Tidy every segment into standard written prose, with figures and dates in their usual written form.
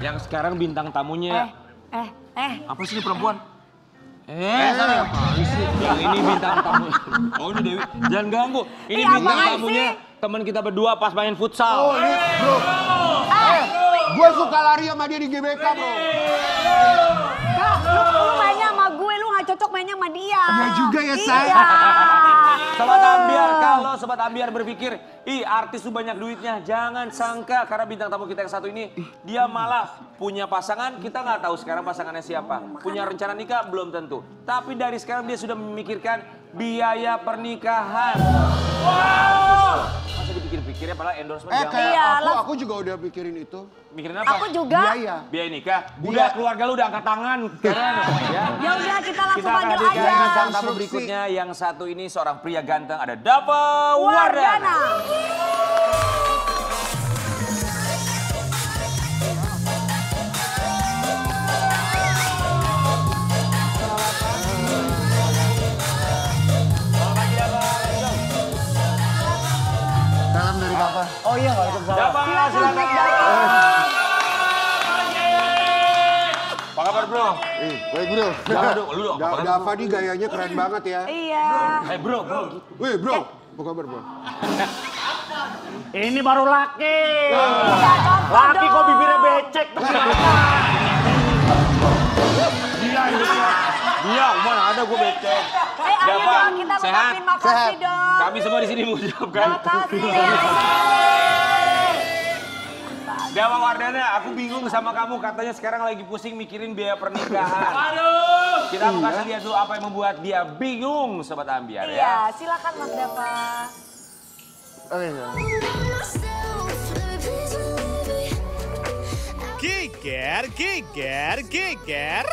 Yang sekarang bintang tamunya. Apa sih ini perempuan? Apaan sih? Yang ini bintang tamu. Oh ini Dewi, jangan ganggu. Ini bintang tamunya teman kita berdua pas main futsal. Oh ini bro. Gue suka lari sama dia di GBK bro. Kak, lu mainnya sama gue, lu gak cocok mainnya sama dia. Iya juga ya say. Iya. Sobat Ambiar, kalau Sobat Ambiar berpikir, ih artis tuh banyak duitnya, jangan sangka karena bintang tamu kita yang satu ini, dia malah punya pasangan, kita nggak tahu sekarang pasangannya siapa. Punya rencana nikah, belum tentu. Tapi dari sekarang dia sudah memikirkan biaya pernikahan. Wow! Masa dipikir-pikirnya padahal endorsement Aku juga udah pikirin itu. Mikirin apa? Aku juga. Biaya nikah. Udah keluarga lu udah angkat tangan. Keren ya. Ya udah kita langsung panggil Kita aja. bintang tamu berikutnya yang satu ini seorang pria ganteng, ada Dava Wardana. Salam dari Papa. Oh iya, waalaikumsalam. Dava, silakan. Apa kabar bro? Baik bro. Lu dong. Dava nih gayanya keren banget ya. Iya. Bro. Wih bro, apa kabar bro? Ini baru laki. Laki Kok bibirnya becek? Dia, mana ada gue becek. Ayo Dava, dong kita sehat? ngucapin makasih dong. Kami semua di sini mengucapkan. Makasih. Dava Wardana, aku bingung sama kamu. Katanya sekarang lagi pusing mikirin biaya pernikahan. Aduh. Kita mau kasih lihat dulu apa yang membuat dia bingung, Sobat Ambiar ya. Iya, silakan Mas Dava. Geger.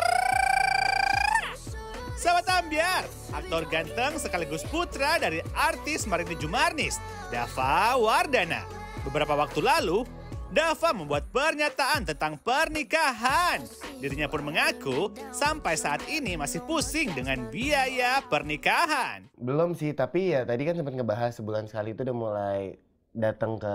Sahabat Ambiar, aktor ganteng sekaligus putra dari artis Marini Jumarnis, Dava Wardana. Beberapa waktu lalu, Dava membuat pernyataan tentang pernikahan. Dirinya pun mengaku sampai saat ini masih pusing dengan biaya pernikahan. Belum sih, tapi ya tadi kan sempat ngebahas sebulan sekali itu udah mulai datang ke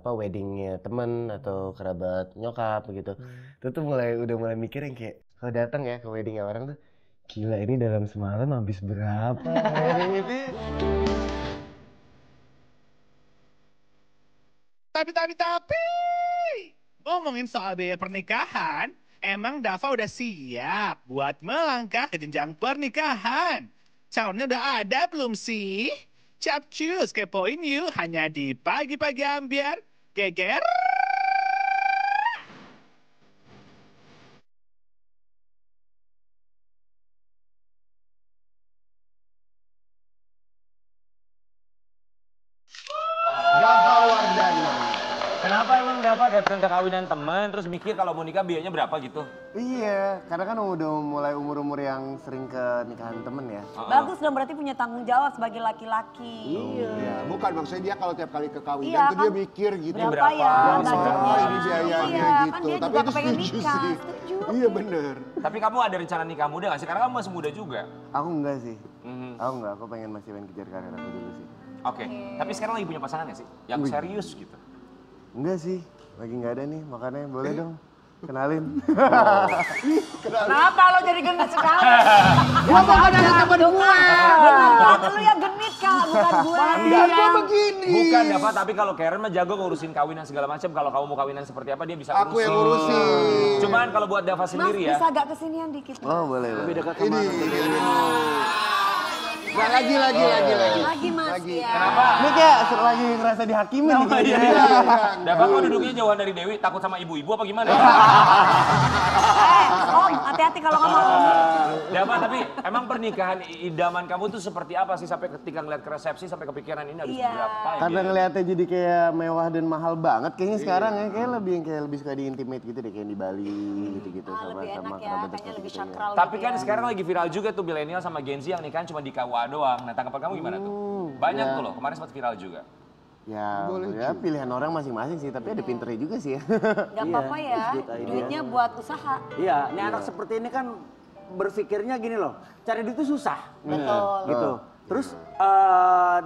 weddingnya temen atau kerabat nyokap begitu. Itu tuh udah mulai mikir yang kayak kalau datang ya ke weddingnya orang tuh, gila ini dalam semalam habis berapa? Tapi, ngomongin soal biaya pernikahan, emang Dava udah siap buat melangkah ke jenjang pernikahan? Calonnya udah ada belum sih? Capcus kepoin yuk hanya di Pagi-Pagi Ambiar. Geger. Dava Wardana. Kenapa emang Dava datang ke kawinan teman terus mikir kalau mau nikah biayanya berapa gitu? Iya, karena kan udah mulai umur-umur yang sering ke nikahan temen ya. Bagus dong, berarti punya tanggung jawab sebagai laki-laki. Iya, bukan maksudnya dia kalau tiap kali ke kawinan Iya, tuh dia kan? mikir gitu. Berapa ya budgetnya? Ini biayanya Iya, kan gitu. dia Tapi juga itu kepengen setuju nikah, sih. setuju. Iya bener. Tapi kamu ada rencana nikah muda gak sih? Karena kamu masih muda juga. Aku enggak sih. Aku pengen kejar karir aku dulu sih. Oke, tapi sekarang lagi punya pasangan gak sih? Yang serius gitu. Enggak sih, lagi nggak ada nih, makanya boleh dong kenalin. Kenapa lo jadi genit sekali? Gua mau ada temen gue. Benar, lu yang genit Kak, bukan gue. Iya, gua begini. Bukan Dava, tapi kalau Karen mah jago ngurusin kawinan segala macam. Kalau kamu mau kawinan seperti apa dia bisa ngurusin. Aku yang ngurusin. Cuman kalau buat Dava Mas sendiri ya. bisa agak kesinian dikit? Oh boleh. Lebih dekat sama Ini. Nah, lagi. Lagi Mas, ya. Kenapa? Ini kayak lagi ngerasa dihakimin nih kayaknya. Dava kok duduknya jauhan dari Dewi? Takut sama ibu-ibu apa gimana? Om, hati-hati kalau ngomong. Dava, tapi emang pernikahan idaman kamu tuh seperti apa sih sampai ketika ngeliat ke resepsi sampai kepikiran ini harus Iya. berapa? Karena ngeliatnya jadi kayak mewah dan mahal banget kayaknya sekarang ya. Kayak lebih suka di intimate gitu deh, kayak di Bali gitu-gitu sama Lebih enak ya, kerabat kayaknya dekat lebih gitu ya. sakral Tapi gitu kan ya. sekarang lagi viral juga tuh milenial sama Gen Z yang nikahan cuma di KUA doang. Nah tanggapan kamu gimana tuh? Banyak tuh loh, kemarin sempat viral juga. Ya, pilihan orang masing-masing sih, tapi ada pinternya juga sih ya. Gak apa-apa ya, duitnya buat usaha. Iya, ini anak seperti ini kan berpikirnya gini loh, cari duit itu susah. Betul. Gitu. Terus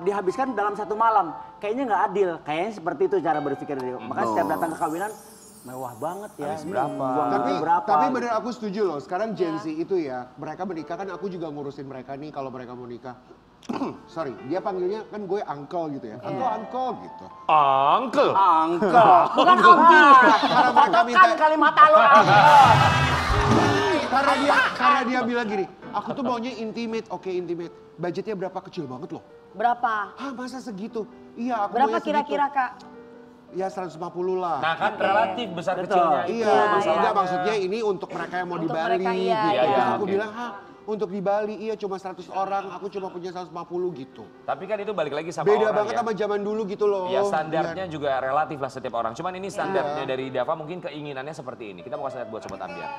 dihabiskan dalam satu malam. Kayaknya nggak adil. Kayaknya seperti itu cara berpikir dia. Makanya setiap datang ke kawinan, Mewah banget ya. Habis berapa? Tapi bener aku setuju loh. Sekarang Gen Z itu ya, mereka menikah kan aku juga ngurusin mereka nih kalau mereka mau nikah. Sorry, dia panggilnya kan gue uncle gitu ya. Uncle gitu. Uncle. Bukan Ongki. Karena mereka minta Kan kalimat lo. karena dia bilang gini, aku tuh maunya intimate. Oke, intimate. Budgetnya berapa? Kecil banget loh. Berapa? Hah, masa segitu? Iya, aku Berapa maunya kira-kira segitu. Kak? Ya 150 lah. Nah kan relatif besar kecilnya itu Iya, masalahnya. enggak maksudnya ini untuk mereka yang mau di Untuk Bali. mereka, iya, gitu. iya. Terus aku Oke. bilang, "Hah, untuk di Bali iya cuma 100 orang, aku cuma punya 150 gitu." Tapi kan itu balik lagi sama Beda orang banget ya. sama zaman dulu gitu loh. Ya standarnya Iya. juga relatif lah setiap orang. Cuman ini standarnya dari Dava mungkin keinginannya seperti ini. Kita mau kasih lihat buat Sobat Ambiar.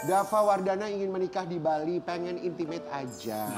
Dava Wardana ingin menikah di Bali, pengen intimate aja.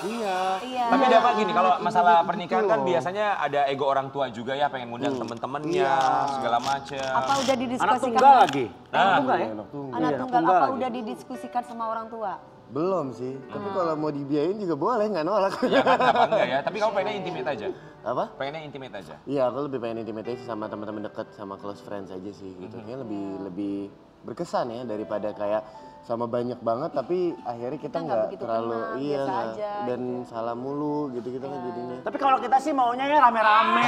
Iya. Iya. Tapi Dava gini, kalau masalah Gitu pernikahan kan loh. biasanya ada ego orang tua juga ya, pengen ngundang temen-temennya, Iya. segala macem. Apa udah didiskusikan? Anak tunggal lagi. Nah. Anak tunggal ya? Anak Iya, tunggal tunggal apa lagi. udah didiskusikan sama orang tua? Belum sih, tapi kalau mau dibiayain juga boleh, nggak nolak. Ya kan, apa enggak ya? Tapi kamu pengennya intimate aja? Apa? Pengennya intimate aja? Iya, aku lebih pengen intimate aja sama teman-teman dekat, sama close friends aja sih gitu. Kayaknya lebih berkesan ya daripada kayak sama banyak banget tapi akhirnya kita Kita nggak nggak begitu terlalu kenal, iya biasa nggak- aja dan salah mulu gitu-gitu kan jadinya. Tapi kalau kita sih maunya ya rame-rame.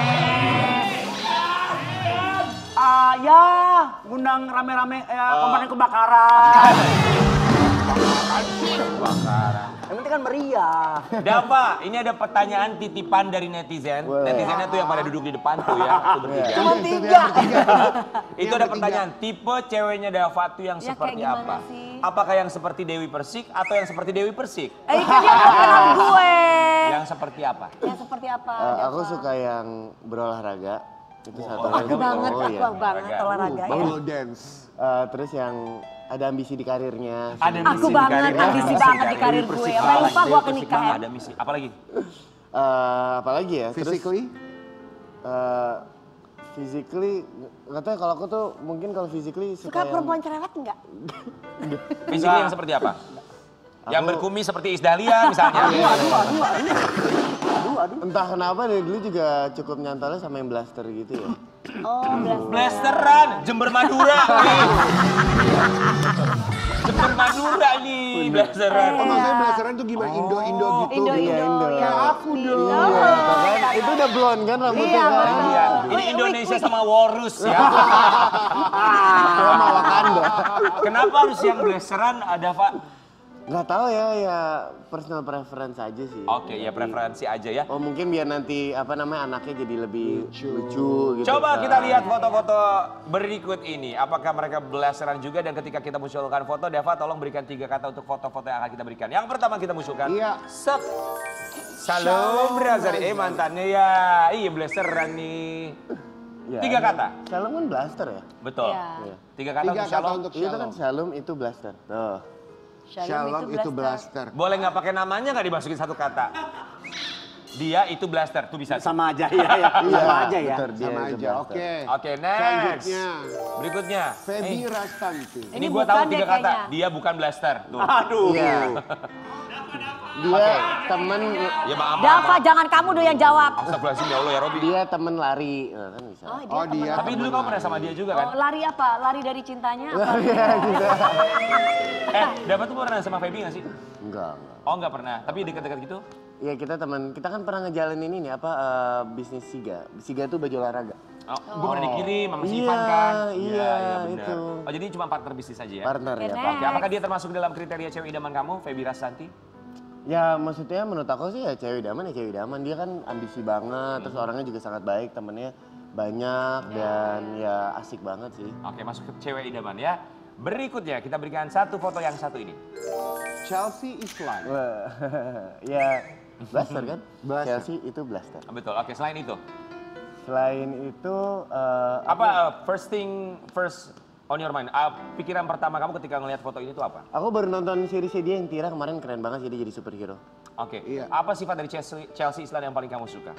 Ya, ngundang rame-rame ya komponen kebakaran. Yang penting kan meriah. Dava, ini ada pertanyaan titipan dari netizen. Boleh. Netizennya tuh yang pada duduk di depan tuh ya, tuh bertiga. Cuma 3. Itu ada pertanyaan, tipe ceweknya Dava tuh yang Ya, seperti kayak gimana apa? sih? Apakah yang seperti Dewi Persik atau yang seperti Dewi Persik? Itu dia pertanyaan gue. Yang seperti apa? Yang seperti apa? Aku Dava? suka yang berolahraga itu satu. Aku banget, Oh, iya. aku banget olahraga ya. Bubble dance. Terus yang ada ambisi di karirnya. Ada Aku banget, ambisi banget di karir gue. Sampai lupa gue ke nikah ya. Ada misi. Apalagi? Apalagi ya? Physically? Physically, nggak tahu ya, kalau aku tuh mungkin kalau physically Suka yang- perempuan cerewet enggak? Fisiknya yang seperti apa? Yang berkumis seperti Isdalia misalnya. Entah kenapa dari dulu juga cukup nyantolnya sama yang blaster gitu ya. Oh, Blasteran, Jember Madura nih. Jember Madura nih, blasteran. Oh, maksudnya blasteran tuh gimana? Indo-Indo gitu? Indo, Iya, Indo. ya. Aku dong. Iya, kan? Itu udah blonde kan rambutnya Iya, kan? betul. Iya, ini Indonesia sama Walrus ya. Sama Wakanda. Kenapa harus yang blasteran ada, Pak? Nggak tahu ya personal preference aja sih. Oke, ya preferensi aja ya. Oh mungkin biar nanti apa namanya anaknya jadi lebih lucu gitu. Coba kan. kita lihat foto-foto berikut ini. Apakah mereka blasteran juga dan ketika kita munculkan foto, Dava tolong berikan 3 kata untuk foto-foto yang akan kita berikan. Yang pertama kita munculkan. Iya. Sep. Shalom Razari. Mantannya ya. Iya blasteran nih. Ya, 3 kata. Shalom kan blaster ya? Betul. Iya. 3 kata 3 untuk kata shalom. untuk Itu kan shalom. shalom itu blaster. Tuh. Shalom itu blaster. Boleh nggak pakai namanya nggak dimasukin 1 kata? Dia itu blaster, tuh bisa. Sama aja ya. Sama aja ya. betul, dia Sama itu aja, blaster. oke. Oke, next. Selanjutnya, Berikutnya. Feby Rastanti. Ini Ini gua tahu bukan 3 deh kata. kayaknya. Dia bukan blaster. Tuh. Aduh. Iya. Dia temen Ya maaf. Dava, jangan kamu dong yang jawab. Astagfirullahaladzim ya Allah ya Robi. dia temen lari. Nah, kan bisa. Oh, dia. Tapi dulu kamu pernah sama dia juga kan? Oh, lari apa? Lari dari cintanya apa? Dapat tuh pernah sama Feby nggak sih? Enggak. Oh nggak pernah. Tapi dekat-dekat gitu? Iya kita teman, kita kan pernah ngejalanin ini apa bisnis Siga. Siga tuh baju olahraga. Oh, gue pernah dikirim sama si Iya, Ivan kan? iya, benar. itu. Oh jadi cuma partner bisnis aja ya? Partner ya. Oke, Pak. Oke, apakah dia termasuk dalam kriteria cewek idaman kamu, Feby Rastanti? Ya maksudnya menurut aku sih ya cewek idaman ya cewek idaman. Dia kan ambisi banget, terus orangnya juga sangat baik, temennya banyak dan ya asik banget sih. Oke, masuk ke cewek idaman ya. Berikutnya kita berikan 1 foto yang satu ini. Chelsea Islan. Wah, ya blaster kan? Blaster. Chelsea itu blaster. Betul, oke selain itu. Selain itu First thing first on your mind? Pikiran pertama kamu ketika ngelihat foto ini tuh apa? aku baru nonton series dia yang Tira kemarin keren banget sih dia jadi superhero. Oke, Iya. apa sifat dari Chelsea Islan yang paling kamu suka?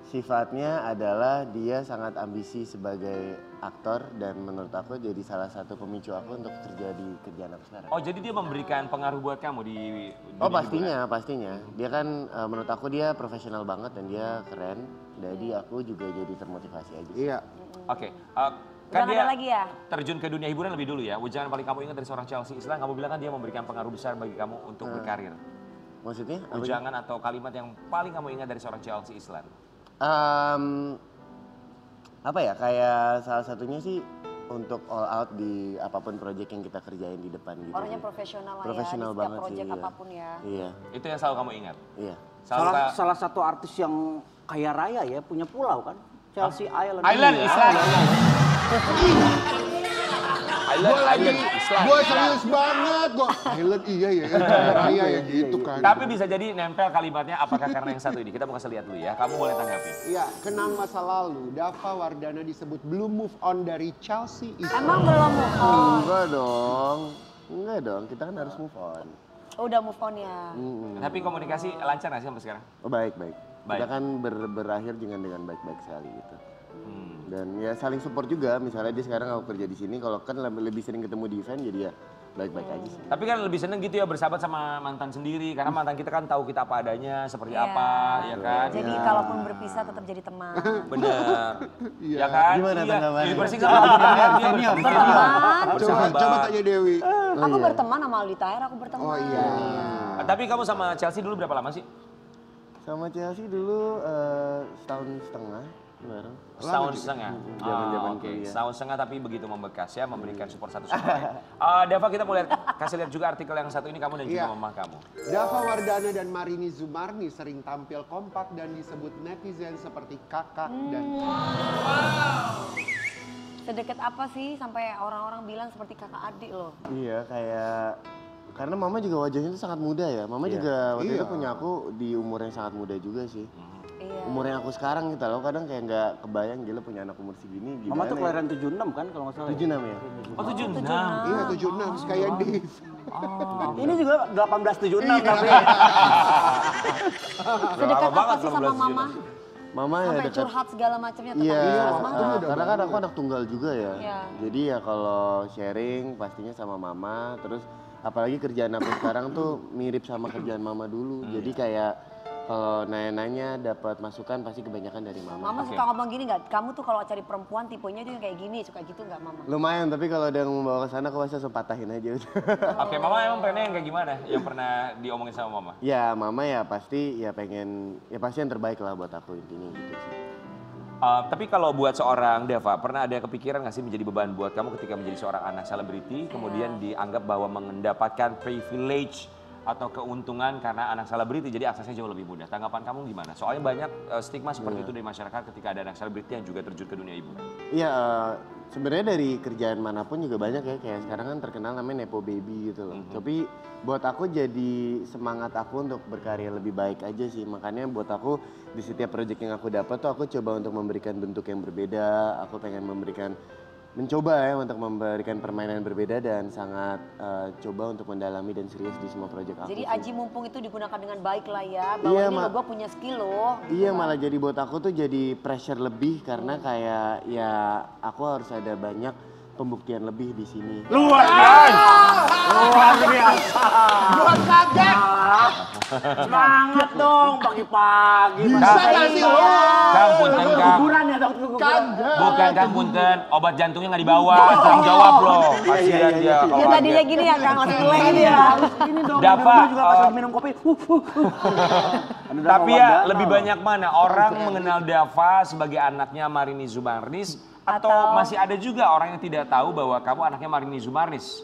sifatnya adalah dia sangat ambisi sebagai aktor dan menurut aku jadi salah satu pemicu aku untuk kerja di kerjaan aku sekarang. Oh, jadi dia memberikan pengaruh buat kamu di Oh dunia pastinya. Dia kan menurut aku dia profesional banget dan dia keren. Jadi aku juga jadi termotivasi aja. Iya. Oke. Udah Kan nggak dia ada lagi ya? terjun ke dunia hiburan lebih dulu ya. Ujangan paling kamu ingat dari seorang Chelsea Islan, kamu bilang kan dia memberikan pengaruh besar bagi kamu untuk berkarir. Maksudnya? Apa Ujangan atau kalimat yang paling kamu ingat dari seorang Chelsea Islan? Apa ya, kayak salah satunya sih untuk all out di apapun project yang kita kerjain di depan gitu. Orangnya profesional lah Profesional ya, di banget setiap sih, project iya. apapun ya. Iya, Itu yang selalu kamu ingat? iya. Salah satu artis yang kaya raya ya, punya pulau kan? Chelsea Island. Island, Iya. Island. Gue serius banget, gue Island iya ya, raya ya gitu kan. Tapi bisa jadi nempel kalimatnya apakah karena yang satu ini? Kita mau kasih lihat dulu ya, kamu boleh tanggapi. Iya, kenang masa lalu, Dava Wardana disebut belum move on dari Chelsea Islan. Emang belum move on? Enggak dong, kita kan harus move on. Oh, udah move on ya? Tapi komunikasi lancar nggak sih sampai sekarang? Oh baik. Baik. Kita kan berakhir dengan baik-baik sekali gitu. Dan ya saling support juga, misalnya dia sekarang aku kerja di sini, kalau kan lebih sering ketemu di event jadi ya baik-baik aja sih. Tapi kan lebih seneng gitu ya bersahabat sama mantan sendiri, karena mantan kita kan tahu kita apa adanya, seperti Iya. apa, ya kan? Jadi kalaupun berpisah tetap jadi teman. Bener, ya kan? Gimana Iya. tanggapannya? Jadi bersih sama Aldi Taher, dia Senior, Berteman. Coba tanya Dewi. Aku berteman sama Aldi Taher, aku berteman. Oh iya. Tapi kamu sama Chelsea dulu berapa lama sih? Sama Chelsea dulu setahun setengah bareng. Setahun setengah. Zaman-zaman Oke, kuliah. setahun setengah tapi begitu membekas ya, memberikan support satu sama lain. Dava, kita mau kasih lihat juga artikel yang satu ini kamu dan juga Iya. mama kamu. Dava Wardana dan Marini Zumarni sering tampil kompak dan disebut netizen seperti kakak dan Sedekat apa sih sampai orang-orang bilang seperti kakak adik loh? Iya, kayak karena mama juga wajahnya itu sangat muda ya. Mama juga waktu itu Iya. punya aku di umur yang sangat muda juga sih. Iya. Umur yang aku sekarang gitu loh, kadang kayak nggak kebayang gila punya anak umur segini gimana. Mama tuh ya. kelahiran 76 kan kalau nggak salah. 76 ya? Oh 76. iya 76 kayak Dave. Ini juga 1876 tapi. Sedekat lama apa banget sih sama 18 mama? Mama ya Sampai dekat. curhat segala macamnya tentang Iya, keras banget. karena kan aku anak tunggal juga ya. Iya. Jadi ya kalau sharing pastinya sama mama, terus apalagi kerjaan aku sekarang tuh mirip sama kerjaan mama dulu. Jadi kayak kalau nanya-nanya dapat masukan pasti kebanyakan dari mama. Mama suka ngomong gini nggak? Kamu tuh kalau cari perempuan tipenya tuh yang kayak gini, suka gitu nggak mama? Lumayan, tapi kalau ada yang membawa ke sana aku pasti langsung patahin aja udah. Oke, mama emang pernah yang kayak gimana? Yang pernah diomongin sama mama? Ya mama ya pasti ya pengen, ya pasti yang terbaik lah buat aku intinya gitu sih. Tapi kalau buat seorang Dava, pernah ada kepikiran nggak sih menjadi beban buat kamu ketika menjadi seorang anak selebriti, kemudian dianggap bahwa mendapatkan privilege atau keuntungan karena anak selebriti, jadi aksesnya jauh lebih mudah. Tanggapan kamu gimana? Soalnya banyak stigma seperti itu dari masyarakat ketika ada anak selebriti yang juga terjun ke dunia hiburan. Iya, sebenarnya dari kerjaan manapun juga banyak ya, kayak sekarang kan terkenal namanya Nepo Baby gitu loh. Tapi buat aku jadi semangat aku untuk berkarya lebih baik aja sih. Makanya buat aku di setiap project yang aku dapat tuh aku coba untuk memberikan bentuk yang berbeda. Aku pengen mencoba ya untuk memberikan permainan berbeda dan sangat coba untuk mendalami dan serius di semua project aku. Jadi sih. aji mumpung itu digunakan dengan baik lah ya. Bahwa Iya, ini Ma. loh gue punya skill loh. Iya malah jadi buat aku tuh jadi pressure lebih karena kayak ya aku harus ada banyak pembuktian lebih di sini. Luar biasa. Luar biasa. Gua kaget. Semangat dong pagi-pagi. Bisa nggak sih lo? Kang, punten Kang. Kuburan ya dong kuburan. Kagak. Bukan Kang, punten. Obat jantungnya nggak dibawa. Tanggung jawab loh. Kasihan dia kalau Ya tadinya kaget. gini ya Kang, langsung mulai gini ya. Ini dong. Dava, Dulu juga pas lagi minum kopi. Tapi ya lebih banyak mana orang mengenal Dava sebagai anaknya Marini Zumarnis atau masih ada juga orang yang tidak tahu bahwa kamu anaknya Marini Zumarnis?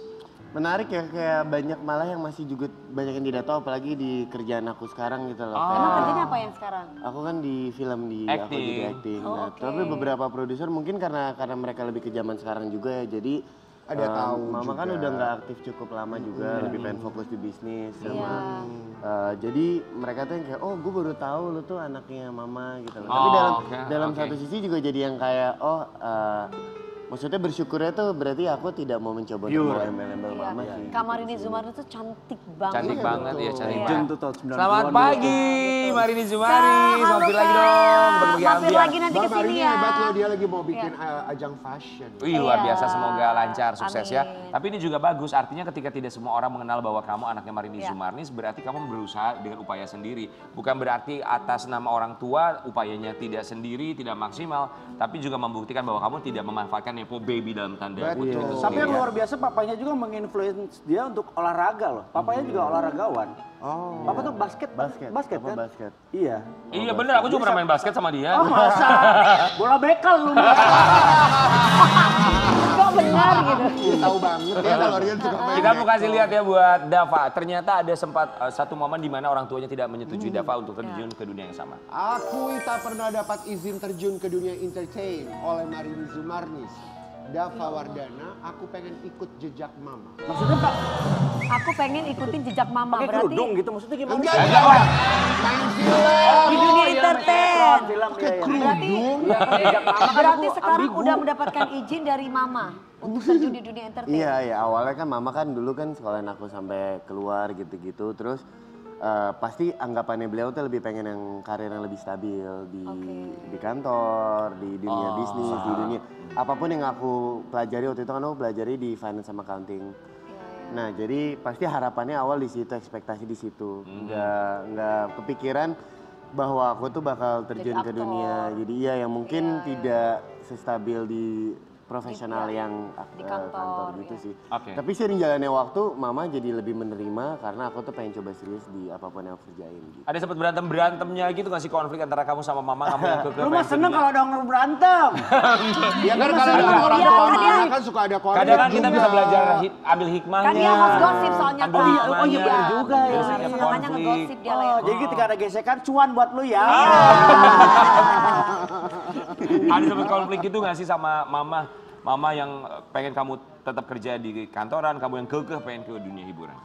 Menarik ya, kayak banyak malah yang masih juga banyak yang tidak tahu apalagi di kerjaan aku sekarang gitu loh. Emang Kayak kerjanya apa yang sekarang? aku kan di film aku jadi Acting. acting. Oh, Nah, oke. tapi beberapa produser mungkin karena mereka lebih ke zaman sekarang juga ya. Jadi Ada tahu mama kan juga. udah nggak aktif cukup lama juga, lebih pengen fokus di bisnis sama. Iya. Jadi mereka tuh yang kayak oh gue baru tahu lu tuh anaknya mama gitu loh. Oh, Tapi oke, dalam oke. satu sisi juga jadi yang kayak maksudnya bersyukurnya tuh berarti aku tidak mau mencoba untuk bawa embel-embel Iya. mama sih. Kamarini Zumarno tuh cantik banget. Cantik banget ya, cantik Iya. banget. Tuh tahun 90-an. Selamat pagi Marini Zumarnis, mampir lagi dong berbagi mampir Ambiar. lagi nanti Bang ke sini Marini ya. hebat loh, dia lagi mau bikin ajang fashion. Wih, luar Iya. biasa, semoga lancar, sukses ya. Amin. Tapi ini juga bagus, artinya ketika tidak semua orang mengenal bahwa kamu anaknya Marini Iya. Zumarnis, berarti kamu berusaha dengan upaya sendiri. Bukan berarti atas nama orang tua, upayanya tidak sendiri, tidak maksimal, tapi juga membuktikan bahwa kamu tidak memanfaatkan Nepo Baby dalam tanda Betul. kutip itu Tapi yang sendiri ya. luar biasa papanya juga menginfluence dia untuk olahraga loh. Papanya juga olahragawan. Oh. Papa tuh basket Basket, kan? apa basket? Iya. Iya bener, aku juga pernah main basket sama dia. Oh masa? Bola bekal lu. Kok benar gitu. Dia tahu banget ya kalau Rian suka main. Kita mau kasih lihat ya buat Dava. Ternyata ada sempat satu momen di mana orang tuanya tidak menyetujui Dava untuk terjun ke dunia yang sama. Aku tak pernah dapat izin terjun ke dunia entertain oleh Marini Zumarnis. Dava Wardana, aku pengen ikut jejak mama. Maksudnya Pak, Aku pengen ikutin jejak mama pakai berarti kerudung gitu maksudnya gimana? Enggak, Enggak, enggak. Wak. Main film. di dunia entertain. Film Pakai ya. kerudung. Berarti sekarang udah mendapatkan izin dari mama untuk terjun di dunia entertain. Iya, ya awalnya kan mama kan dulu kan sekolahin aku sampai keluar gitu-gitu. Terus pasti anggapannya beliau tuh lebih pengen yang karir yang lebih stabil di kantor, di dunia bisnis, di dunia apapun yang aku pelajari waktu itu kan aku pelajari di finance sama accounting. Nah jadi pasti harapannya awal di situ, ekspektasi di situ. Nggak kepikiran bahwa aku tuh bakal terjun ke aktor. dunia. Jadi iya yang mungkin tidak sestabil di profesional yang di kantor, gitu iya. sih. Oke. Tapi sering jalannya waktu, mama jadi lebih menerima karena aku tuh pengen coba serius di apapun yang aku kerjain gitu. Ada sempat berantemnya gitu nggak sih konflik antara kamu sama mama, kamu yang Lu mah seneng kalau ada orang berantem. Ya kan kalau dengan orang Iya, tua kan dia- mana kan suka ada konflik. kadang kan kita juga. bisa belajar ambil hikmahnya. Kan dia host gosip soalnya Ambil Kak. hikmahnya. Oh iya bener juga ya. Biasanya Iya, namanya konflik. ngegosip dia lah ya. Oh, jadi ketika ada gesekan cuan buat lu ya. Ada sempat konflik gitu nggak sih sama mama? Mama yang pengen kamu tetap kerja di kantoran, kamu yang kekeh pengen ke dunia hiburan.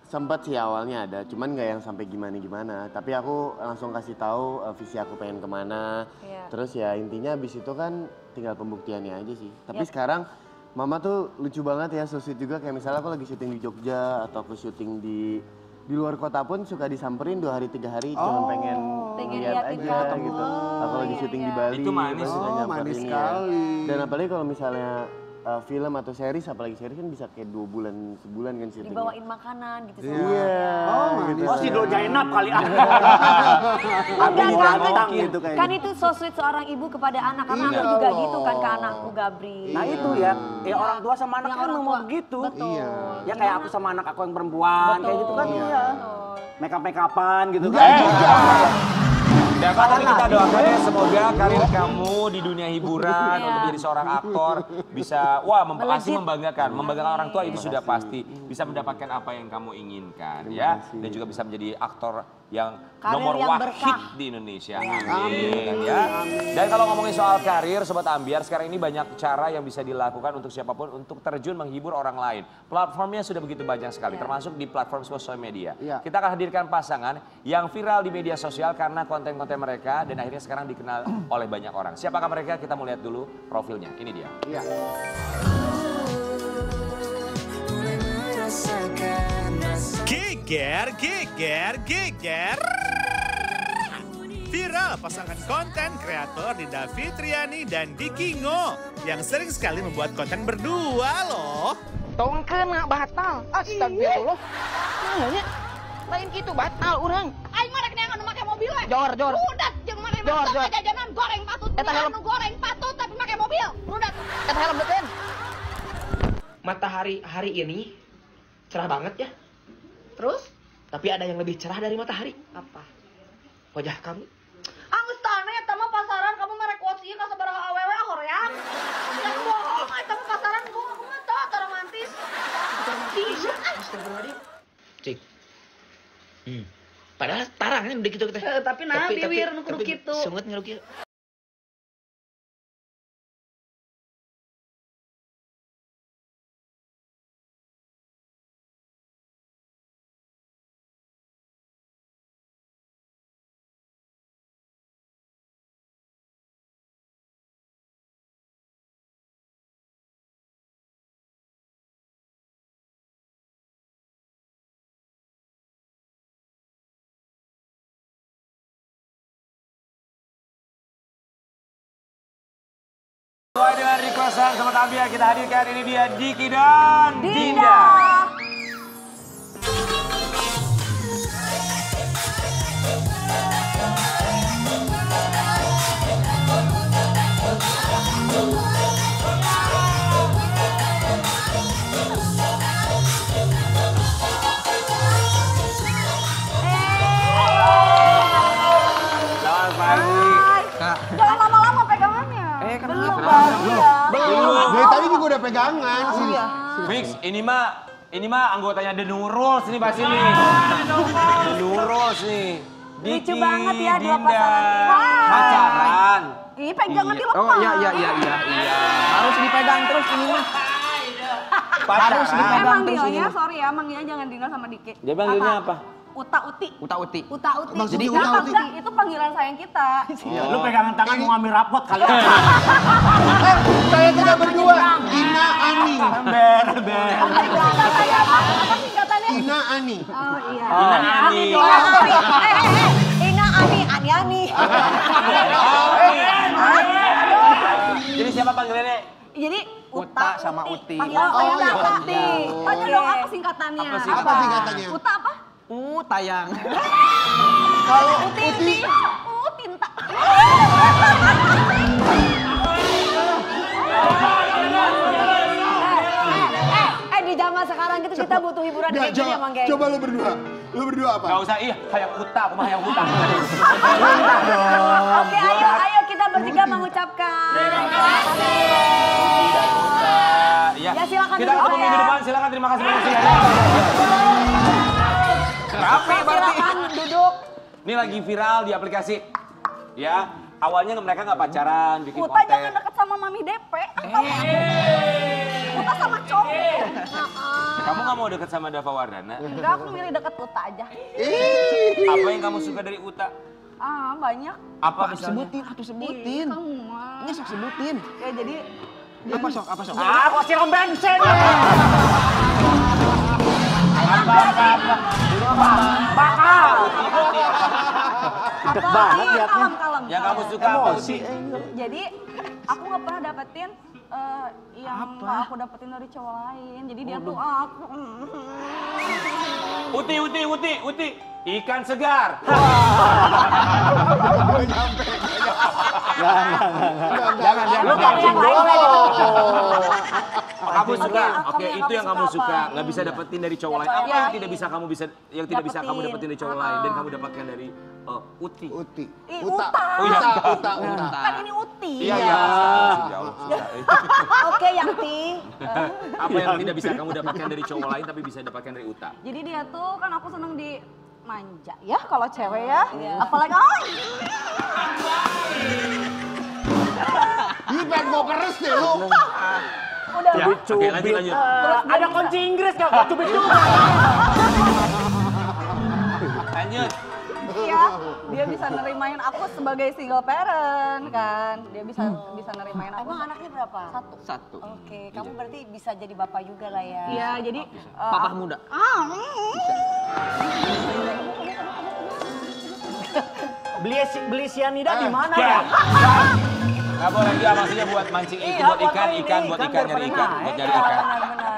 Sempet sih awalnya ada, cuman nggak yang sampai gimana-gimana. Tapi aku langsung kasih tahu visi aku pengen kemana. Iya. Terus ya intinya abis itu kan tinggal pembuktiannya aja sih. Tapi sekarang mama tuh lucu banget ya, so sweet juga. Kayak misalnya aku lagi syuting di Jogja atau aku syuting di luar kota pun suka disamperin 2 hari 3 hari cuma pengen lihat liatin aja kamu. gitu. Aku lagi Iya, syuting iya. di Bali. Itu manis. baru Oh, nyamperin manis ya. sekali. Dan apalagi kalau misalnya film atau series, apalagi series kan bisa kayak 2 bulan, sebulan kan syutingnya. Dibawain makanan gitu Iya. sama. Iya. Oh, gitu. Oh si Do Jainab kali ah. Enggak, ditantang kan, gitu kayaknya. kan itu so sweet seorang ibu kepada anak. Karena aku Iya juga loh. gitu kan ke anakku Gabri. Nah itu ya, orang tua sama anak Yang kan orang memang tua. begitu. Betul. Iya. Ya kayak aku sama anak aku yang perempuan, kayak gitu kan Betul. iya. Make up-an gitu Enggak kan. juga. Dava, tapi kita doakan ya semoga karir kamu di dunia hiburan Iya. untuk menjadi seorang aktor bisa pasti Melejit. membanggakan orang tua itu sudah pasti bisa mendapatkan apa yang kamu inginkan ya dan juga bisa menjadi aktor yang Karir nomor yang wahid berkah. di Indonesia. Amin. Ya. Dan kalau ngomongin soal karir Sobat Ambiar, sekarang ini banyak cara yang bisa dilakukan untuk siapapun untuk terjun menghibur orang lain. Platformnya sudah begitu banyak sekali termasuk di platform sosial media. Iya. Kita akan hadirkan pasangan yang viral di media sosial karena konten-konten mereka dan akhirnya sekarang dikenal oleh banyak orang. Siapakah mereka? Kita mau lihat dulu profilnya. Ini dia. Iya. Geger, geger, geger. Viral pasangan konten kreator Dinda Fitriani dan Dikingo yang sering sekali membuat konten berdua loh. Tong kena batal. Astagfirullah. Nanya, lain gitu batal orang. Aing mah rek neangan make mobil we. Jor. Rudat jeung mana Jor. mah jajanan goreng patut. Eta helm. Anu goreng patut tapi make mobil. Rudat. Eta helm deken. Matahari hari ini cerah banget ya. Terus Tapi ada yang lebih cerah dari matahari. apa? Wajah kamu. Anggus tane eta mah pasaran kamu merek kuat ieu ka sabaraha awewe horeang. Ya bohong eta mah pasaran gua mah teu romantis. Bisa ah. Astagfirullahaladzim. Cik. Padahal tarang kan udah gitu kita. Tapi nah bibir nu kudu tapi kitu. Sungut ngeluh kieu. Sesuai dengan requestan Sobat Ambiar, kita hadirkan ini dia Diki dan Dinda. Jangan lama-lama pegangannya. Kenapa? Dari tadi juga udah pegangan sih. Fix, ini mah anggotanya The Nurul nih pasti nih. The Nurul nih. Lucu Diki, banget ya dua Dinda. pasangan. Pacaran. Ih, pegangan dilepas. Oh iya. Harus dipegang terus ini mah. Pacaran. Emang Dionya, sorry ya, Mang Dia jangan Dina sama Diki. Dia panggilnya apa? Uta Uti. Uta Uti. Uta Uti. Maksudnya Jadi Uta Uti? itu panggilan sayang kita. Lu pegangan tangan mau ngambil rapot kali. Saya tidak berdua. Ina Ani. Apa singkatannya? Ina Ani. Oh iya. Ina Ani. Ina Ani. Jadi siapa panggilannya? Jadi Uta sama Uti. Panggilan sayang iya. Uti. Tanya dong apa singkatannya? Apa singkatannya? Uta apa? Tayang. Kalau Uti. Tinta. Di zaman sekarang gitu kita butuh hiburan kayak gini ya Mang Geng. Coba lu berdua. Lu berdua apa? Gak usah, hayang Uta, aku mah hayang Uta. Oke, ayo kita bertiga mengucapkan. Ya, Ya, silakan kita duduk ketemu ya. minggu depan, silakan terima kasih banyak sih. Rapi berarti. Silakan duduk. Ini lagi viral di aplikasi. Ya, awalnya mereka nggak pacaran, bikin Uta konten. jangan deket sama Mami DP. Uta sama cowok. Kamu nggak mau deket sama Dava Wardana? Enggak, aku milih deket Uta aja. Apa yang kamu suka dari Uta? Banyak. Apa misalnya? Sebutin. Kamu mah. Ini sok sebutin. Ya jadi Apa sok? Aku siram bensin. apa? banget liatnya. Kalem. Yang kamu suka apa sih? Jadi aku nggak pernah dapetin yang nggak aku dapetin dari cowok lain. Jadi dia tuh aku. Uti, ikan segar. Jangan. Kamu suka, oke itu yang kamu suka, nggak bisa dapetin dari cowok lain. Apa yang tidak bisa kamu dapetin dari cowok lain dan kamu dapatkan dari Uti? Uti. Uta. Oh iya. Uta. Kan ini Uti. Iya. Ya Allah, sudah. Oke, Yanti. Apa yang tidak bisa kamu dapatkan dari cowok lain tapi bisa dapatkan dari Uta? Jadi dia tuh kan aku seneng di manja ya kalau cewek ya. Apalagi Ini pengen mau keres deh lu. udah Ya, oke lanjut. Ada kunci Inggris gak? Cubit-cubit. Lanjut. Iya, dia bisa nerimain aku sebagai single parent kan. Dia bisa nerimain aku. Emang anaknya berapa? Satu. Oke, kamu berarti bisa jadi bapak juga lah ya. Iya, jadi Papa muda. Beli sianida di mana ya? Gak boleh dia maksudnya buat mancing itu, buat ikan, buat ikan, nyari ikan, buat nyari ikan.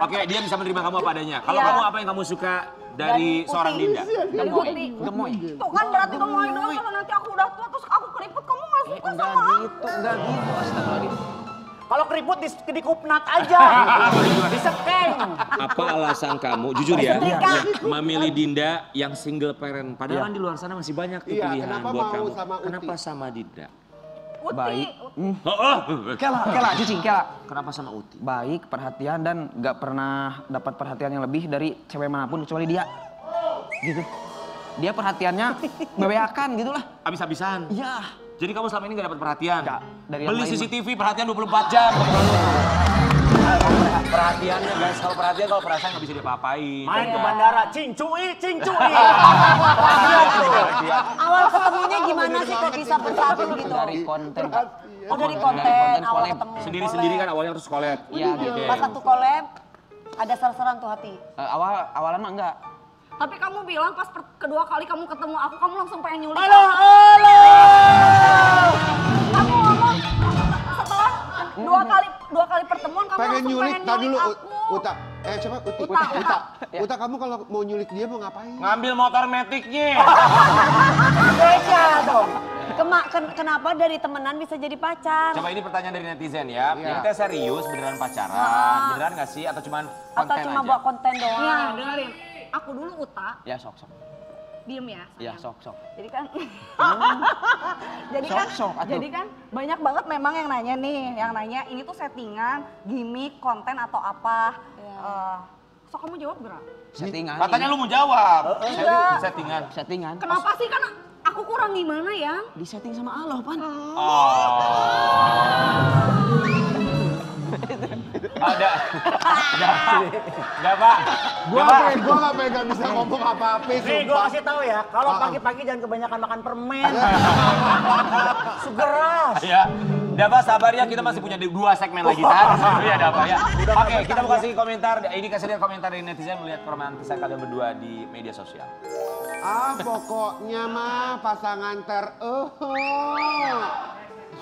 Oke, dia bisa menerima kamu apa adanya. Kalau kamu apa yang kamu suka dari seorang Dinda? dari Uti. Gemoy. Tuh kan berarti kamu mau doang kalau nanti aku udah tua terus aku keriput kamu gak suka sama aku. Enggak gitu. Astagfirullahaladzim. Kalau keriput di kupnat aja. Disekeng. Apa alasan kamu, jujur ya, memilih Dinda yang single parent? Padahal kan di luar sana masih banyak tuh Iya, pilihan kenapa buat mau kamu. sama Uti? Kenapa sama Dinda? Uti. Kela, cicing, kela. Kenapa sama Uti? Baik, perhatian dan gak pernah dapat perhatian yang lebih dari cewek manapun kecuali dia. Gitu. Dia perhatiannya bebeakan gitu lah. Abis-abisan? Iya. Jadi kamu selama ini gak dapat perhatian? Nggak, dari yang Beli lain CCTV perhatian 24 jam. Perhatiannya guys, kalau perasaan gak bisa diapa-apain. Main ke bandara, cincui. Awal ketemunya gimana sih kok bisa bersatu gitu? Dari konten. Oh dari konten awal collab. ketemu. Sendiri-sendiri kan awalnya terus collab. Iya gitu. Pas satu collab ada ser-seran tuh hati. Awalan mah enggak. Tapi kamu bilang pas kedua kali kamu ketemu aku, kamu langsung pengen nyulik. Kamu ngomong setelah 2 Uta, kamu kalau mau nyulik dia mau ngapain? Ngambil motor metiknya. Beda dong. Kenapa dari temenan bisa jadi pacar? Coba ini pertanyaan dari netizen ya. Iya. Ini teh serius, beneran pacaran? Beneran gak sih? Atau cuman konten Atau cuma aja? buat konten doang? Nah, dengerin. Aku dulu Uta, Ya sok. diem ya. Ya sayang. sok. Jadi kan, Sok, atuh. jadi kan banyak banget memang yang nanya nih, ini tuh settingan, gimmick, konten atau apa. So kamu jawab berapa? Settingan. Katanya lu mau jawab. Enggak. Settingan. Settingan. Kenapa sih kan aku kurang gimana ya? Di setting sama Allah, Pan. Ada. Enggak, Pak. Gua gak pegang bisa ngomong apa-apa, Nih, gue sumpah. kasih tahu ya, kalau pagi-pagi jangan kebanyakan makan permen. Sugeras. Ya. Dava sabar ya, kita masih punya 2 segmen lagi kan. Iya Dava ya. Oke, kita mau kasih komentar. Ini kasih lihat komentar dari netizen melihat romantisan kalian berdua di media sosial. Pokoknya mah pasangan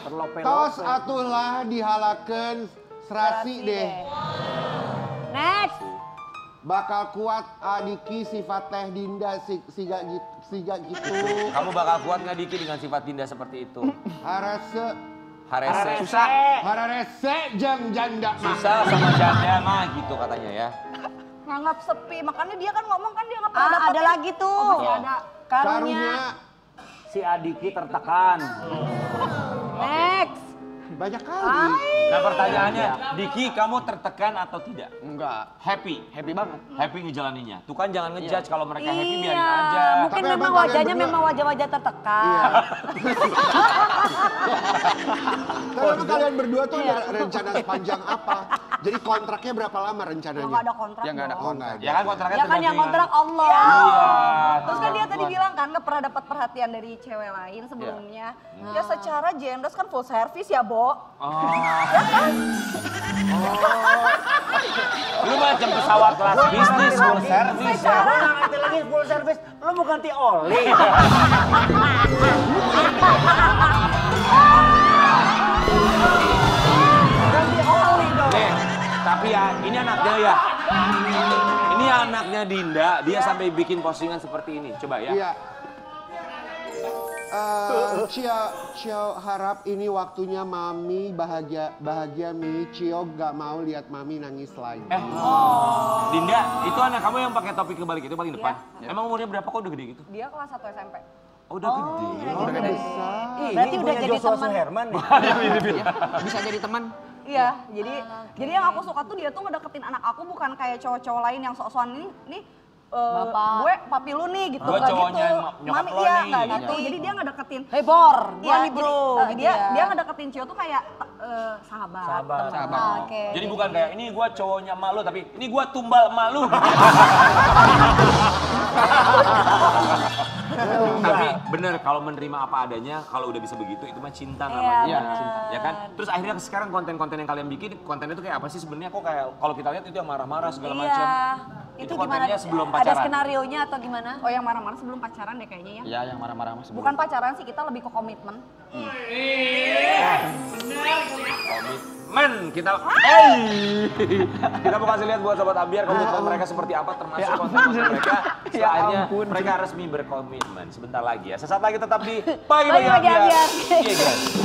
Terlope-lope. tos atulah dihalakeun serasi deh. Next. Bakal kuat adiki sifat teh Dinda siga gitu. Kamu bakal kuat nggak Diki dengan sifat Dinda seperti itu? Harese. Hararese jang janda mah. Susah sama janda mah gitu katanya ya. Nganggap sepi, makanya dia kan ngomong kan dia nggak pernah Ah, dapetin. ada lagi tuh. Oh, masih ada. Karunya. Si Adiki tertekan. Next. Banyak kali. Nah pertanyaannya, Diki kamu tertekan atau tidak? Enggak. Happy? Happy banget. Happy ngejalaninnya. Tuh kan jangan ngejudge kalau mereka happy biarin aja. Iya, mungkin Tapi memang emang kalian wajahnya berdua- memang wajah-wajah tertekan. Iya. Tapi emang kalian berdua tuh ada rencana sepanjang apa? Jadi kontraknya berapa lama rencananya? Nggak ada kontrak. Ya nggak ada dong. Oh, nggak ada. Ya kan kontraknya Ya kan yang tergantung kontrak Allah. Iya. Terus kan dia tadi bilang kan nggak pernah dapat perhatian dari cewek lain sebelumnya. Ya secara Jendros kan full service ya, Bo. Ya kan? Lu macam pesawat kelas bisnis full service ya. Lu nggak ngerti lagi full service, lu mau ganti oli. Ganti oli dong. Nih, tapi ya ini anaknya ya. Ini anaknya Dinda, dia sampai bikin postingan seperti ini. Coba ya. Iya. Cio harap ini waktunya Mami bahagia Mi. Cio gak mau lihat Mami nangis lagi. Dinda, itu anak kamu yang pakai topi kebalik itu paling depan. Emang umurnya berapa kok udah gede gitu? Dia kelas 1 SMP. Oh, udah gede. Udah besar. Berarti udah jadi Joshua teman. Suherman nih. Bisa jadi teman. Iya, jadi yang aku suka tuh dia tuh ngedeketin anak aku bukan kayak cowok-cowok lain yang sok-sokan nih Bapak. gue papi lu nih gitu. Gue nggak cowoknya gitu. nyokap Mami lo iya nih. nggak gitu. Iya. Jadi dia ngedeketin. Hey Bor, Iya, gua nih bro. jadi, Gitu ya. dia ngedeketin Cio tuh kayak sahabat. teman. Sahabat. Oke. Jadi bukan kayak ini gua cowoknya malu tapi ini gua tumbal malu. Tapi bener kalau menerima apa adanya, kalau udah bisa begitu itu mah cinta namanya. Iya, Cinta, ya kan? Terus akhirnya sekarang konten-konten yang kalian bikin, kontennya itu kayak apa sih sebenarnya? Kok kayak kalau kita lihat itu yang marah-marah segala Iya. macam. Itu kontennya gimana? sebelum Ada pacaran. skenarionya atau gimana? Oh yang marah-marah sebelum pacaran deh kayaknya ya. Ya yang marah-marah mas. Bukan pacaran sih, kita lebih ke komitmen. Komitmen kita, kita mau kasih lihat buat sobat Ambiar komitmen mereka seperti apa termasuk konten mereka. Setelahnya mereka resmi berkomitmen. Sebentar lagi ya. Sesaat lagi tetap di Pagi Pagi Ambiar. Ambiar. Iya guys.